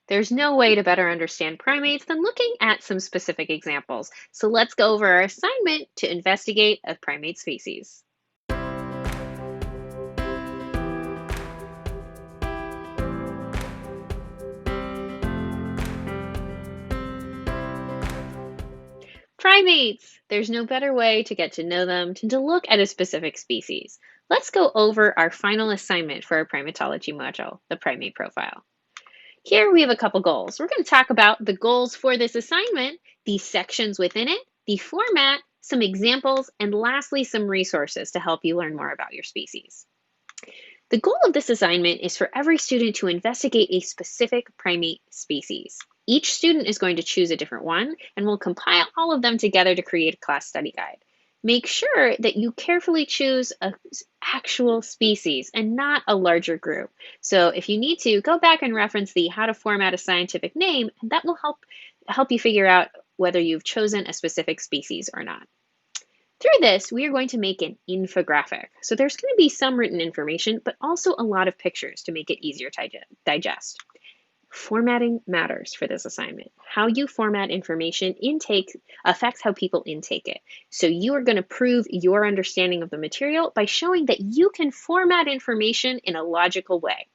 There's no way to better understand primates than looking at some specific examples. So let's go over our assignment to investigate a primate species. Primates! There's no better way to get to know them than to look at a specific species. Let's go over our final assignment for our primatology module, the primate profile. Here we have a couple goals. We're going to talk about the goals for this assignment, the sections within it, the format, some examples, and lastly, some resources to help you learn more about your species. The goal of this assignment is for every student to investigate a specific primate species. Each student is going to choose a different one, and we'll compile all of them together to create a class study guide. Make sure that you carefully choose an actual species and not a larger group. So if you need to, go back and reference the How to Format a Scientific Name, and that will help you figure out whether you've chosen a specific species or not. Through this, we are going to make an infographic. So there's going to be some written information, but also a lot of pictures to make it easier to digest. Formatting matters for this assignment. How you format information intake affects how people intake it. So you are going to prove your understanding of the material by showing that you can format information in a logical way.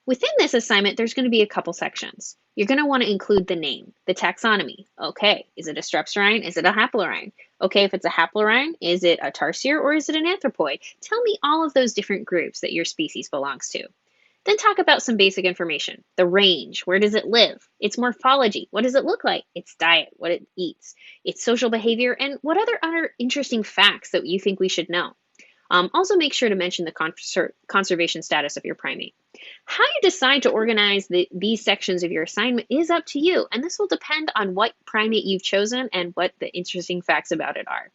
Within this assignment, there's going to be a couple sections. You're going to want to include the name, the taxonomy. Okay, is it a strepsirrhine? Is it a haplorhine? Okay, if it's a haplorhine, is it a tarsier or is it an anthropoid? Tell me all of those different groups that your species belongs to. Then talk about some basic information. The range, where does it live? Its morphology, what does it look like? Its diet, what it eats, its social behavior, and what other interesting facts that you think we should know. Also make sure to mention the conservation status of your primate. How you decide to organize these sections of your assignment is up to you, and this will depend on what primate you've chosen and what the interesting facts about it are.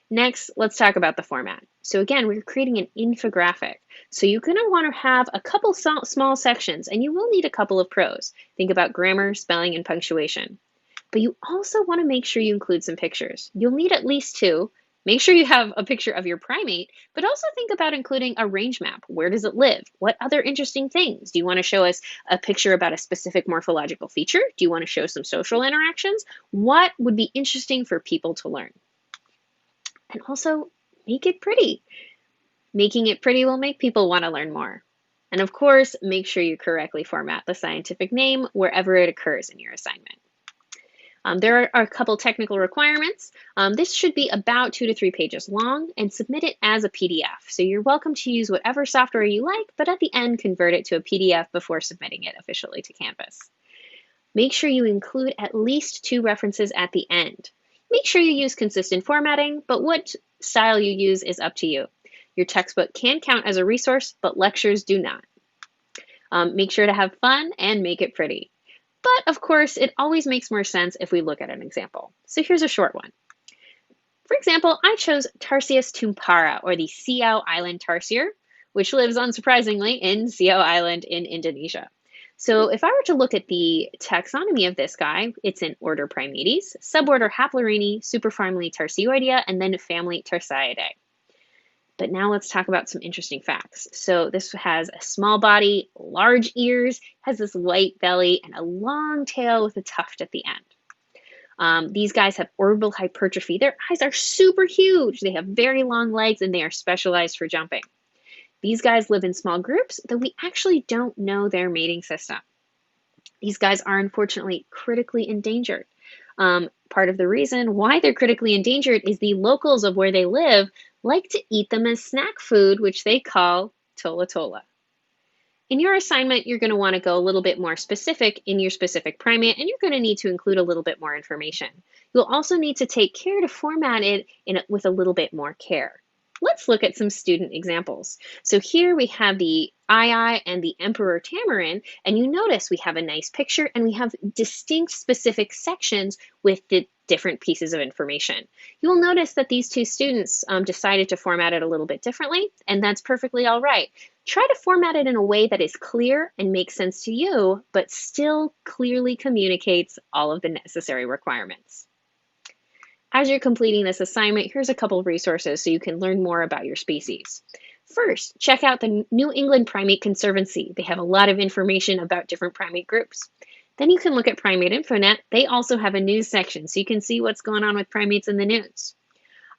Next, let's talk about the format. So again, we're creating an infographic. So you're going to want to have a couple small sections, and you will need a couple of prose. Think about grammar, spelling, and punctuation. But you also want to make sure you include some pictures. You'll need at least two. Make sure you have a picture of your primate, but also think about including a range map. Where does it live? What other interesting things? Do you want to show us a picture about a specific morphological feature? Do you want to show some social interactions? What would be interesting for people to learn? And also, make it pretty. Making it pretty will make people want to learn more. And of course, make sure you correctly format the scientific name wherever it occurs in your assignment. There are a couple technical requirements. This should be about 2 to 3 pages long and submit it as a PDF. So you're welcome to use whatever software you like, but at the end, convert it to a PDF before submitting it officially to Canvas. Make sure you include at least 2 references at the end. Make sure you use consistent formatting, but what style you use is up to you. Your textbook can count as a resource, but lectures do not. Make sure to have fun and make it pretty. But of course, it always makes more sense if we look at an example. So here's a short one. For example, I chose Tarsius tumpara, or the Siau Island tarsier, which lives unsurprisingly in Siau Island in Indonesia. So if I were to look at the taxonomy of this guy, it's in order Primates, suborder Haplorhini, superfamily Tarsioidea, and then family Tarsiidae. But now let's talk about some interesting facts. So this has a small body, large ears, has this white belly, and a long tail with a tuft at the end. These guys have orbital hypertrophy. Their eyes are super huge. They have very long legs, and they are specialized for jumping. These guys live in small groups, though we actually don't know their mating system. These guys are unfortunately critically endangered. Part of the reason why they're critically endangered is the locals of where they live like to eat them as snack food, which they call tola tola. In your assignment, you're going to want to go a little bit more specific in your specific primate, and you're going to need to include a little bit more information. You'll also need to take care to format it with a little bit more care. Let's look at some student examples. So here we have the Ai and the Emperor Tamarin, and you notice we have a nice picture and we have distinct specific sections with the different pieces of information. You will notice that these two students decided to format it a little bit differently, and that's perfectly all right. Try to format it in a way that is clear and makes sense to you, but still clearly communicates all of the necessary requirements. As you're completing this assignment, here's a couple of resources so you can learn more about your species. First, check out the New England Primate Conservancy. They have a lot of information about different primate groups. Then you can look at Primate Infonet. They also have a news section, so you can see what's going on with primates in the news.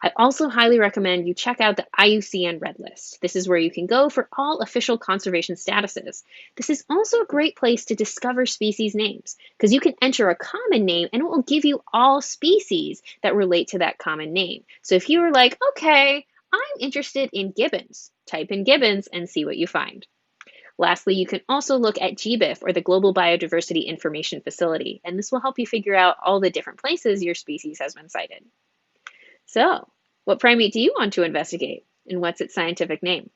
I also highly recommend you check out the IUCN Red List. This is where you can go for all official conservation statuses. This is also a great place to discover species names because you can enter a common name and it will give you all species that relate to that common name. So if you were like, okay, I'm interested in gibbons, type in gibbons and see what you find. Lastly, you can also look at GBIF, or the Global Biodiversity Information Facility, and this will help you figure out all the different places your species has been cited. So, what primate do you want to investigate, and what's its scientific name?